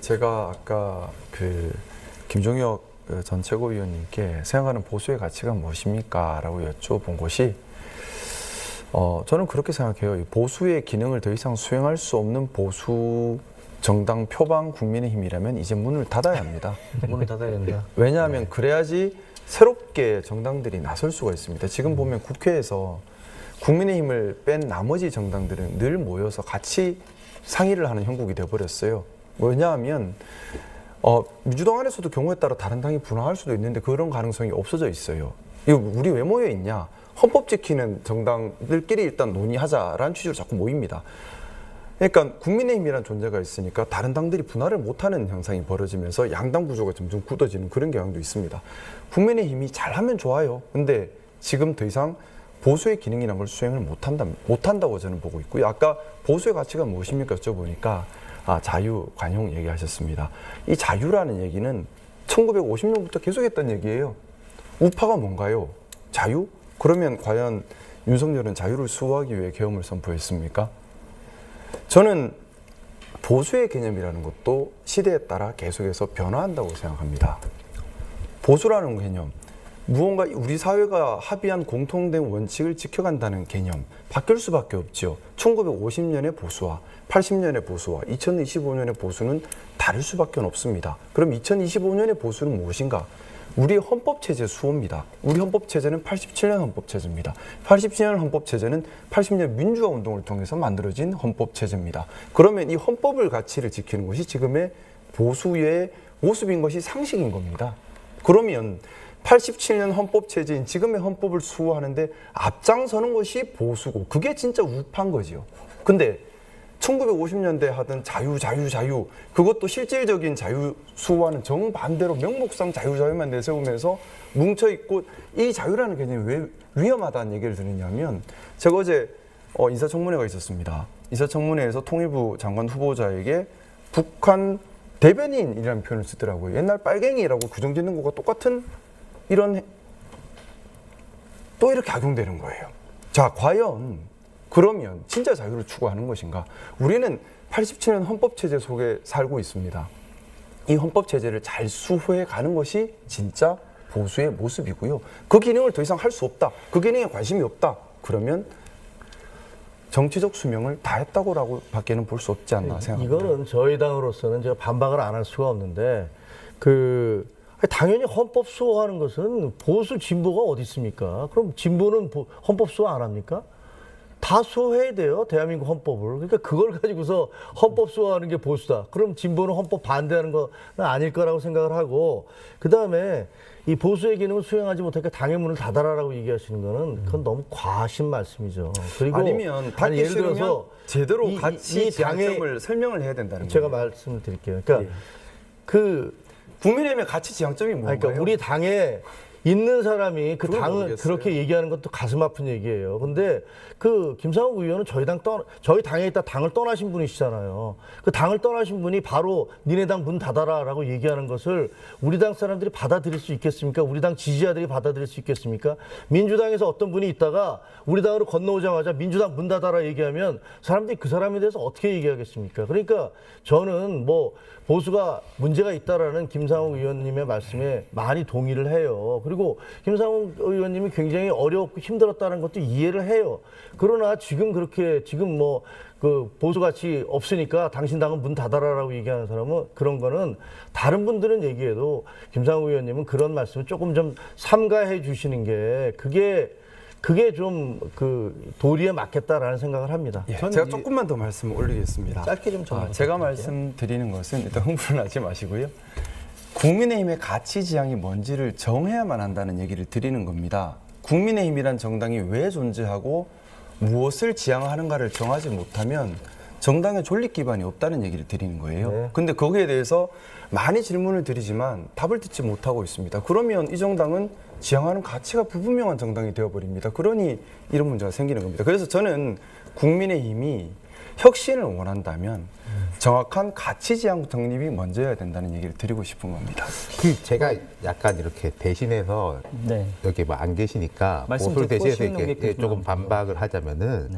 제가 아까 김종혁 전 최고위원님께 생각하는 보수의 가치가 무엇입니까? 라고 여쭤본 것이 저는 그렇게 생각해요. 보수의 기능을 더 이상 수행할 수 없는 보수 정당 표방 국민의힘이라면 이제 문을 닫아야 합니다. 문을 닫아야 된다. 왜냐하면 그래야지 새롭게 정당들이 나설 수가 있습니다. 지금 보면 국회에서 국민의힘을 뺀 나머지 정당들은 늘 모여서 같이 상의를 하는 형국이 되어버렸어요. 왜냐하면 민주당 안에서도 경우에 따라 다른 당이 분화할 수도 있는데 그런 가능성이 없어져 있어요. 이거 우리 왜 모여 있냐? 헌법 지키는 정당들끼리 일단 논의하자라는 취지로 자꾸 모입니다. 그러니까 국민의힘이라는 존재가 있으니까 다른 당들이 분할을 못하는 현상이 벌어지면서 양당 구조가 점점 굳어지는 그런 경향도 있습니다. 국민의힘이 잘하면 좋아요. 근데 지금 더 이상 보수의 기능이라는 걸 수행을 못한다고 저는 보고 있고요. 아까 보수의 가치가 무엇입니까 여쭤보니까 자유, 관용 얘기하셨습니다. 이 자유라는 얘기는 1950년부터 계속했던 얘기예요. 우파가 뭔가요? 자유? 그러면 과연 윤석열은 자유를 수호하기 위해 계엄을 선포했습니까? 저는 보수의 개념이라는 것도 시대에 따라 계속해서 변화한다고 생각합니다. 보수라는 개념, 무언가 우리 사회가 합의한 공통된 원칙을 지켜간다는 개념, 바뀔 수밖에 없죠. 1950년의 보수와 80년의 보수와 2025년의 보수는 다를 수밖에 없습니다. 그럼 2025년의 보수는 무엇인가? 우리 헌법체제 수호입니다. 우리 헌법체제는 87년 헌법체제입니다. 87년 헌법체제는 80년 민주화 운동을 통해서 만들어진 헌법체제입니다. 그러면 이 헌법을 가치를 지키는 것이 지금의 보수의 모습인 것이 상식인 겁니다. 그러면 87년 헌법체제인 지금의 헌법을 수호하는데 앞장서는 것이 보수고 그게 진짜 우파인 거죠. 근데 1950년대 하던 자유 그것도 실질적인 자유 수호와는 정반대로 명목상 자유만 내세우면서 뭉쳐있고 이 자유라는 개념이 왜 위험하다는 얘기를 드리냐면 제가 어제 인사청문회가 있었습니다. 인사청문회에서 통일부 장관 후보자에게 북한 대변인이라는 표현을 쓰더라고요. 옛날 빨갱이라고 규정짓는 것과 똑같은 이런 또 이렇게 악용되는 거예요. 자, 과연 그러면 진짜 자유를 추구하는 것인가? 우리는 87년 헌법체제 속에 살고 있습니다. 이 헌법체제를 잘 수호해 가는 것이 진짜 보수의 모습이고요. 그 기능을 더 이상 할 수 없다. 그 기능에 관심이 없다. 그러면 정치적 수명을 다했다고라고 밖에는 볼 수 없지 않나 생각합니다. 이거는 저희 당으로서는 제가 반박을 안 할 수가 없는데 당연히 헌법 수호하는 것은 보수 진보가 어디 있습니까? 그럼 진보는 헌법 수호 안 합니까? 다 수호해야 돼요. 대한민국 헌법을. 그러니까 그걸 가지고서 헌법 수호하는 게 보수다. 그럼 진보는 헌법 반대하는 건 아닐 거라고 생각을 하고 그다음에 이 보수의 기능을 수행하지 못하니까 당의 문을 닫아라라고 얘기하시는 거는 그건 너무 과하신 말씀이죠. 그리고 아니면 예를 들어서 제대로 가치 지향점을 설명을 해야 된다는 거예요. 제가 말씀을 드릴게요. 그러니까 국민의힘의 가치 지향점이 뭔가요? 그러니까 우리 당에 있는 사람이 그 당을 모르겠어요. 그렇게 얘기하는 것도 가슴 아픈 얘기예요. 근데 김상욱 의원은 저희 당에 있다 당을 떠나신 분이시잖아요. 그 당을 떠나신 분이 바로 니네 당 문 닫아라라고 얘기하는 것을 우리 당 사람들이 받아들일 수 있겠습니까? 우리 당 지지자들이 받아들일 수 있겠습니까? 민주당에서 어떤 분이 있다가 우리 당으로 건너오자마자 민주당 문 닫아라 얘기하면 사람들이 그 사람에 대해서 어떻게 얘기하겠습니까? 그러니까 저는 보수가 문제가 있다라는 김상욱 의원님의 말씀에 많이 동의를 해요. 그리고 김상욱 의원님이 굉장히 어렵고 힘들었다는 것도 이해를 해요. 그러나 지금 보수가치 없으니까 당신 당은 문 닫아라라고 얘기하는 사람은 그런 거는 다른 분들은 얘기해도 김상욱 의원님은 그런 말씀을 조금 좀 삼가해 주시는 게 그게 좀 도리에 맞겠다라는 생각을 합니다. 예, 제가 조금만 더 말씀을 올리겠습니다. 짧게 좀 제가 말씀드리는 것은 일단 흥분을 하지 마시고요. 국민의힘의 가치 지향이 뭔지를 정해야만 한다는 얘기를 드리는 겁니다. 국민의힘이란 정당이 왜 존재하고 무엇을 지향하는가를 정하지 못하면 정당의 존립 기반이 없다는 얘기를 드리는 거예요. 네. 근데 거기에 대해서 많이 질문을 드리지만 답을 듣지 못하고 있습니다. 그러면 이 정당은 지향하는 가치가 불분명한 정당이 되어버립니다. 그러니 이런 문제가 생기는 겁니다. 그래서 저는 국민의힘이 혁신을 원한다면 정확한 가치 지향 정립이 먼저여야 된다는 얘기를 드리고 싶은 겁니다. 제가 약간 이렇게 대신해서 여기 안 계시니까 보수를 대신해서 이렇게 조금 반박을 하자면은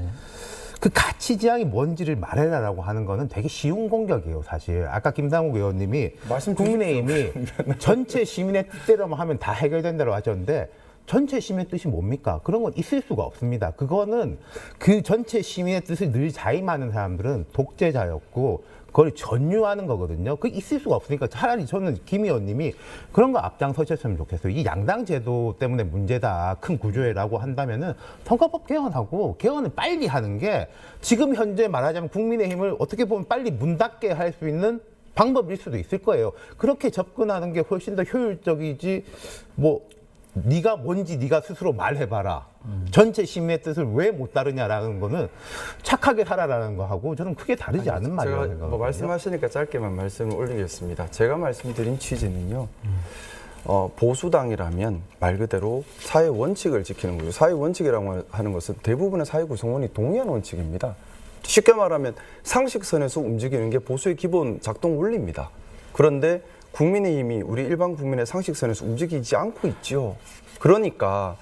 그 가치 지향이 뭔지를 말해라라고 하는 거는 되게 쉬운 공격이에요, 사실. 아까 김상욱 의원님이 말씀 국민의힘이 전체 시민의 뜻대로만 하면 다 해결된다고 하셨는데 전체 시민의 뜻이 뭡니까? 그런 건 있을 수가 없습니다. 그거는 그 전체 시민의 뜻을 늘 자임하는 사람들은 독재자였고 그걸 전유하는 거거든요. 그게 있을 수가 없으니까 차라리 저는 김 의원님이 그런 거 앞장서셨으면 좋겠어요. 이 양당 제도 때문에 문제다, 큰 구조라고 한다면은 선거법 개헌하고 개헌을 빨리 하는 게 지금 현재 말하자면 국민의힘을 어떻게 보면 빨리 문 닫게 할 수 있는 방법일 수도 있을 거예요. 그렇게 접근하는 게 훨씬 더 효율적이지 뭐 네가 뭔지 네가 스스로 말해봐라. 전체 시민의 뜻을 왜 못 따르냐라는 거는 착하게 살아라는 거하고 저는 크게 다르지 않은 말이라고 제가 생각합니다. 뭐 말씀하시니까 짧게만 말씀을 올리겠습니다. 제가 말씀드린 취지는요. 보수당이라면 말 그대로 사회 원칙을 지키는 거죠. 사회 원칙이라고 하는 것은 대부분의 사회 구성원이 동의하는 원칙입니다. 쉽게 말하면 상식선에서 움직이는 게 보수의 기본 작동 원리입니다. 그런데 국민의힘이 우리 일반 국민의 상식선에서 움직이지 않고 있죠. 그러니까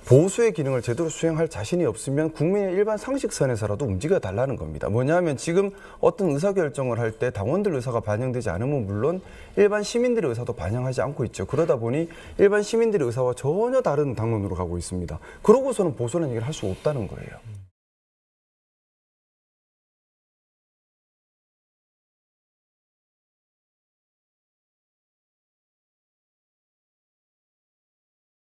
보수의 기능을 제대로 수행할 자신이 없으면 국민의 일반 상식선에서라도 움직여 달라는 겁니다. 뭐냐면 지금 어떤 의사결정을 할 때 당원들 의사가 반영되지 않으면 물론 일반 시민들의 의사도 반영하지 않고 있죠. 그러다 보니 일반 시민들의 의사와 전혀 다른 당론으로 가고 있습니다. 그러고서는 보수라는 얘기를 할 수 없다는 거예요.